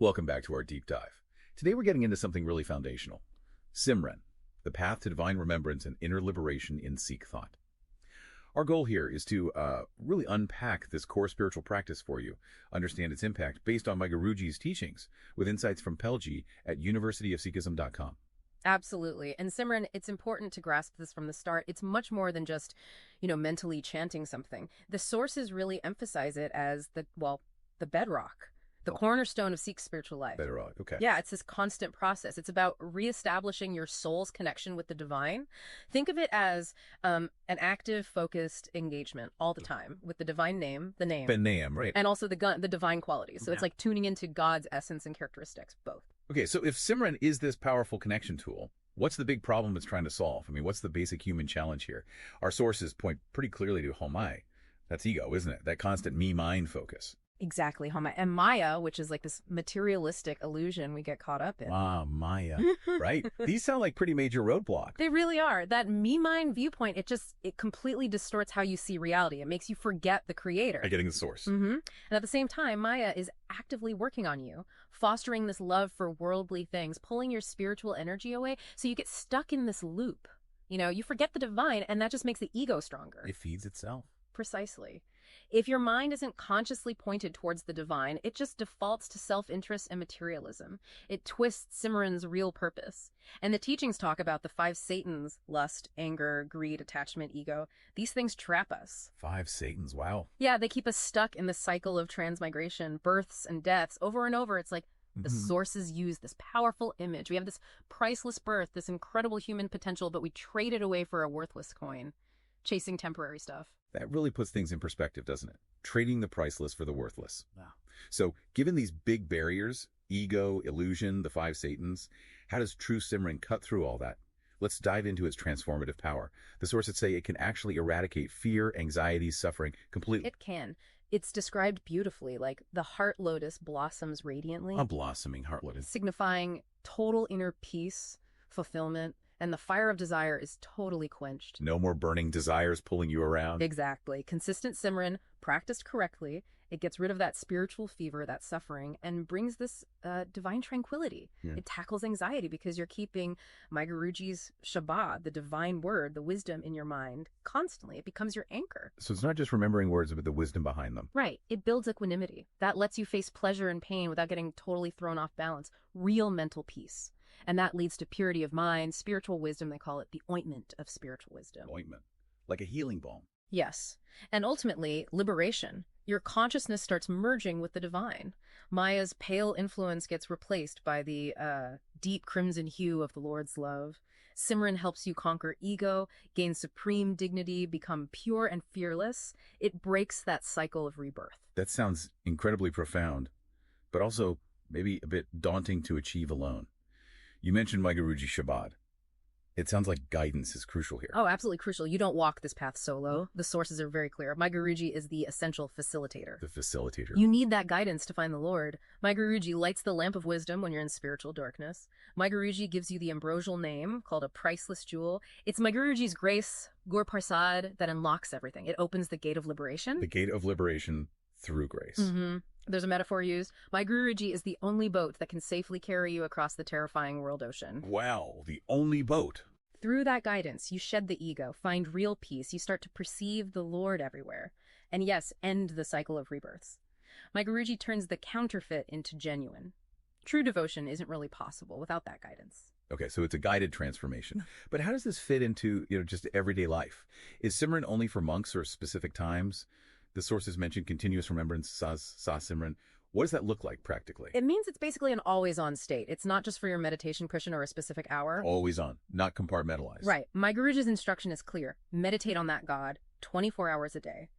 Welcome back to our deep dive. Today we're getting into something really foundational. Simran, the path to divine remembrance and inner liberation in Sikh thought. Our goal here is to really unpack this core spiritual practice for you, understand its impact based on my Guruji's teachings, with insights from Pelji at universityofsikhism.com. Absolutely. And Simran, it's important to grasp this from the start. It's much more than just, mentally chanting something. The sources really emphasize it as the bedrock, the cornerstone of Sikh spiritual life. Bedrock, okay. Yeah, it's this constant process. It's about reestablishing your soul's connection with the divine. Think of it as an active, focused engagement all the time with the divine name, the name. The name, right. And also the divine qualities. So it's like tuning into God's essence and characteristics, both. Okay, so if Simran is this powerful connection tool, what's the big problem it's trying to solve? I mean, what's the basic human challenge here? Our sources point pretty clearly to Homai. That's ego, isn't it? That constant me-mind focus. Exactly, Homa. And Maya, which is like this materialistic illusion we get caught up in. Ah, Maya, right? These sound like pretty major roadblocks. They really are. That me-mind viewpoint, it completely distorts how you see reality. It makes you forget the creator. Getting the source. And at the same time, Maya is actively working on you, fostering this love for worldly things, pulling your spiritual energy away, so you get stuck in this loop. You forget the divine, and that just makes the ego stronger. It feeds itself. Precisely. If your mind isn't consciously pointed towards the divine, it just defaults to self-interest and materialism. It twists Simran's real purpose. And the teachings talk about the 5 Satans: lust, anger, greed, attachment, ego. These things trap us. 5 Satans, wow. Yeah, they keep us stuck in the cycle of transmigration, births and deaths. Over and over, it's like the sources use this powerful image. We have this priceless birth, this incredible human potential, but we trade it away for a worthless coin, chasing temporary stuff. That really puts things in perspective, doesn't it? Trading the priceless for the worthless. Wow. So given these big barriers, ego, illusion, the 5 Satans, how does true Simran cut through all that? Let's dive into its transformative power. The sources say it can actually eradicate fear, anxiety, suffering completely. It can. It's described beautifully, like the heart lotus blossoms radiantly. A blossoming heart lotus. Signifying total inner peace, fulfillment, and the fire of desire is totally quenched. No more burning desires pulling you around. Exactly. Consistent Simran, practiced correctly, it gets rid of that spiritual fever, that suffering, and brings this divine tranquility. Yeah. It tackles anxiety because you're keeping my Guruji's Shabad, the divine word, the wisdom in your mind, constantly. It becomes your anchor. So it's not just remembering words, but the wisdom behind them. Right. It builds equanimity. That lets you face pleasure and pain without getting totally thrown off balance. Real mental peace. And that leads to purity of mind, spiritual wisdom. They call it the ointment of spiritual wisdom. Ointment. Like a healing balm. Yes. And ultimately, liberation. Your consciousness starts merging with the divine. Maya's pale influence gets replaced by the deep crimson hue of the Lord's love. Simran helps you conquer ego, gain supreme dignity, become pure and fearless. It breaks that cycle of rebirth. That sounds incredibly profound, but also maybe a bit daunting to achieve alone. You mentioned my Guruji Shabad. It sounds like guidance is crucial here. Oh, absolutely crucial. You don't walk this path solo. The sources are very clear. My Guruji is the essential facilitator. The facilitator. You need that guidance to find the Lord. My Guruji lights the lamp of wisdom when you're in spiritual darkness. My Guruji gives you the ambrosial name called a priceless jewel. It's my Guruji's grace, Gur Parsad, that unlocks everything. It opens the gate of liberation. The gate of liberation through grace. There's a metaphor used. My Guruji is the only boat that can safely carry you across the terrifying world ocean. Wow, the only boat. Through that guidance, you shed the ego, find real peace. You start to perceive the Lord everywhere. And yes, end the cycle of rebirths. My Guruji turns the counterfeit into genuine. True devotion isn't really possible without that guidance. Okay, so it's a guided transformation. But how does this fit into, just everyday life? Is Simran only for monks or specific times? The sources mention continuous remembrance, Sa Simran. What does that look like practically? It means it's basically an always-on state. It's not just for your meditation cushion or a specific hour. Always on, not compartmentalized. Right. My Guruji's instruction is clear. Meditate on that God 24 hours a day.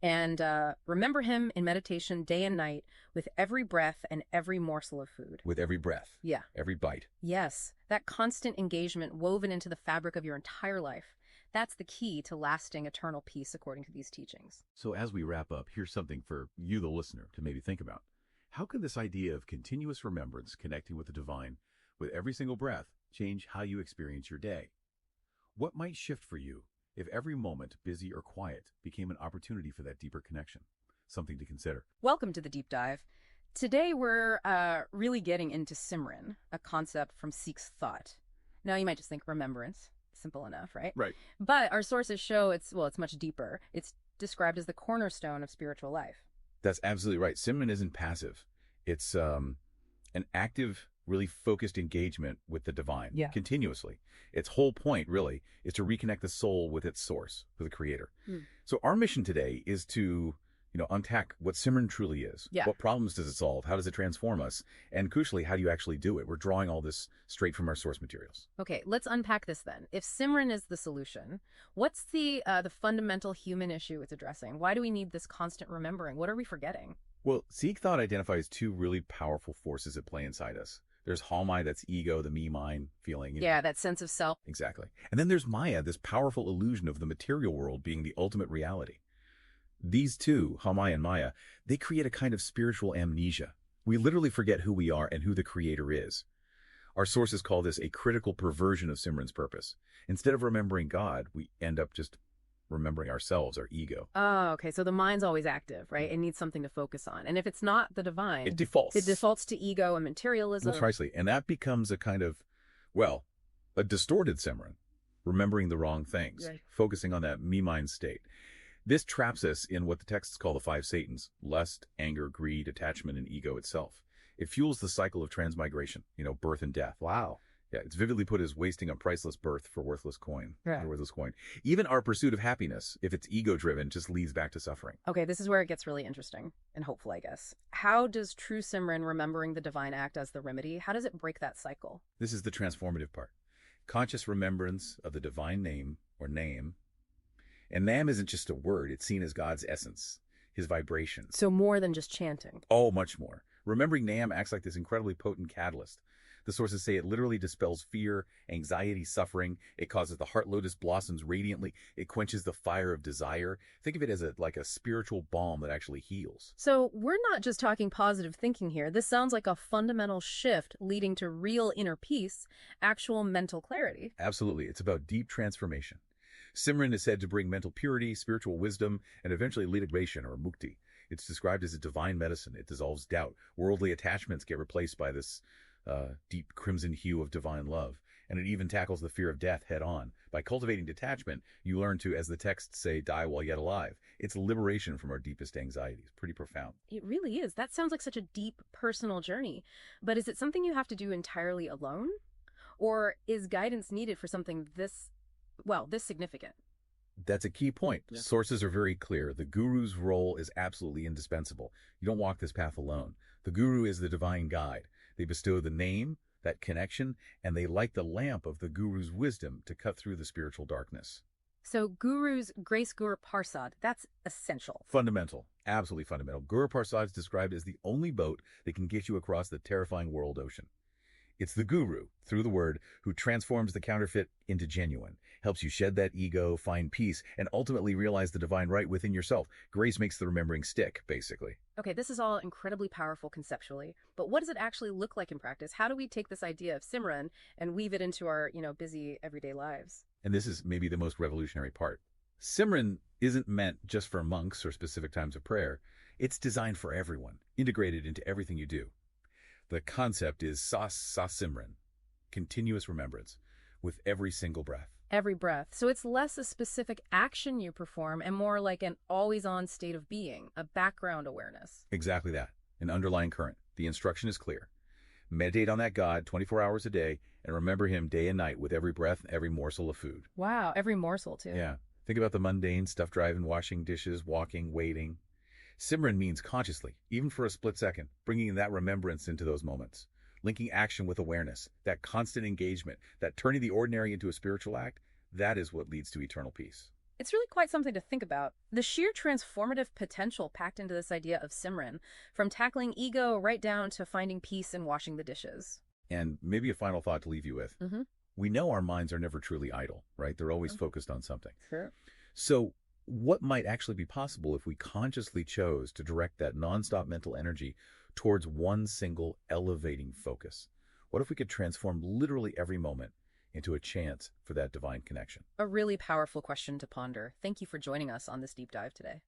And remember him in meditation day and night with every breath and every morsel of food. With every breath. Yeah. Every bite. Yes. That constant engagement woven into the fabric of your entire life. That's the key to lasting eternal peace according to these teachings. So as we wrap up, here's something for you, the listener, to maybe think about. How can this idea of continuous remembrance connecting with the divine with every single breath change how you experience your day? What might shift for you if every moment, busy or quiet, became an opportunity for that deeper connection? Something to consider. Welcome to the Deep Dive. Today we're really getting into Simran, a concept from Sikh's thought. Now you might just think remembrance, simple enough, right? Right. But our sources show it's much deeper. It's described as the cornerstone of spiritual life. That's absolutely right. Simran isn't passive. It's an active, really focused engagement with the divine Yeah. continuously. Its whole point, really, is to reconnect the soul with its source, with the creator. Hmm. So our mission today is to, unpack what Simran truly is. Yeah. What problems does it solve? How does it transform us? And crucially, how do you actually do it? We're drawing all this straight from our source materials. Okay, let's unpack this then. If Simran is the solution, what's the fundamental human issue it's addressing? Why do we need this constant remembering? What are we forgetting? Well, Sikh thought identifies two really powerful forces at play inside us. There's Halmai, that's ego, the me, mine feeling. Yeah, that sense of self. Exactly. And then there's Maya, this powerful illusion of the material world being the ultimate reality. These two, Halmai and Maya, they create a kind of spiritual amnesia. We literally forget who we are and who the creator is. Our sources call this a critical perversion of Simran's purpose. Instead of remembering God, we end up just remembering ourselves, our ego. Oh, okay. So the mind's always active, right? It needs something to focus on. And if it's not the divine, It defaults. it defaults to ego and materialism. Precisely. And that becomes a kind of, well, a distorted Simran, remembering the wrong things, Right. focusing on that me-mind state. This traps us in what the texts call the five Satans: lust, anger, greed, attachment, and ego itself. It fuels the cycle of transmigration, birth and death. Wow. Yeah, it's vividly put as wasting a priceless birth for worthless coin. Yeah. For worthless coin. Even our pursuit of happiness, if it's ego-driven, just leads back to suffering. Okay, this is where it gets really interesting and hopeful, I guess. How does true Simran, remembering the divine, act as the remedy? How does it break that cycle? This is the transformative part. Conscious remembrance of the divine name or name. And Nam isn't just a word, it's seen as God's essence, his vibrations. So more than just chanting. Oh, much more. Remembering Nam acts like this incredibly potent catalyst. The sources say it literally dispels fear, anxiety, suffering. It causes the heart lotus blossoms radiantly. It quenches the fire of desire. Think of it as like a spiritual balm that actually heals. So we're not just talking positive thinking here. This sounds like a fundamental shift leading to real inner peace, actual mental clarity. Absolutely. It's about deep transformation. Simran is said to bring mental purity, spiritual wisdom, and eventually liberation or mukti. It's described as a divine medicine. It dissolves doubt. Worldly attachments get replaced by this deep crimson hue of divine love. And it even tackles the fear of death head on. By cultivating detachment, you learn to, as the texts say, die while yet alive. It's liberation from our deepest anxieties. Pretty profound. It really is. That sounds like such a deep personal journey. But is it something you have to do entirely alone? Or is guidance needed for something this significant? That's a key point. Yeah. Sources are very clear. The guru's role is absolutely indispensable. You don't walk this path alone. The guru is the divine guide. They bestow the name, that connection, and they light the lamp of the guru's wisdom to cut through the spiritual darkness. So Guru's Grace Guru Parsad, that's essential. Fundamental. Absolutely fundamental. Guru Parsad is described as the only boat that can get you across the terrifying world ocean. It's the guru, through the word, who transforms the counterfeit into genuine, helps you shed that ego, find peace, and ultimately realize the divine right within yourself. Grace makes the remembering stick, basically. Okay, this is all incredibly powerful conceptually, but what does it actually look like in practice? How do we take this idea of Simran and weave it into our, busy everyday lives? And this is maybe the most revolutionary part. Simran isn't meant just for monks or specific times of prayer. It's designed for everyone, integrated into everything you do. The concept is Sas Simran, continuous remembrance, with every single breath. Every breath. So it's less a specific action you perform and more like an always-on state of being, a background awareness. Exactly that, an underlying current. The instruction is clear. Meditate on that God 24 hours a day and remember him day and night with every breath, every morsel of food. Wow, every morsel too. Yeah. Think about the mundane stuff: driving, washing dishes, walking, waiting. Simran means consciously, even for a split second, bringing that remembrance into those moments, linking action with awareness, that constant engagement, that turning the ordinary into a spiritual act. That is what leads to eternal peace. It's really quite something to think about. The sheer transformative potential packed into this idea of Simran, from tackling ego right down to finding peace and washing the dishes. And maybe a final thought to leave you with. Mm-hmm. We know our minds are never truly idle, right? They're always focused on something. Sure. So what might actually be possible if we consciously chose to direct that nonstop mental energy towards one single elevating focus? What if we could transform literally every moment into a chance for that divine connection? A really powerful question to ponder. Thank you for joining us on this deep dive today.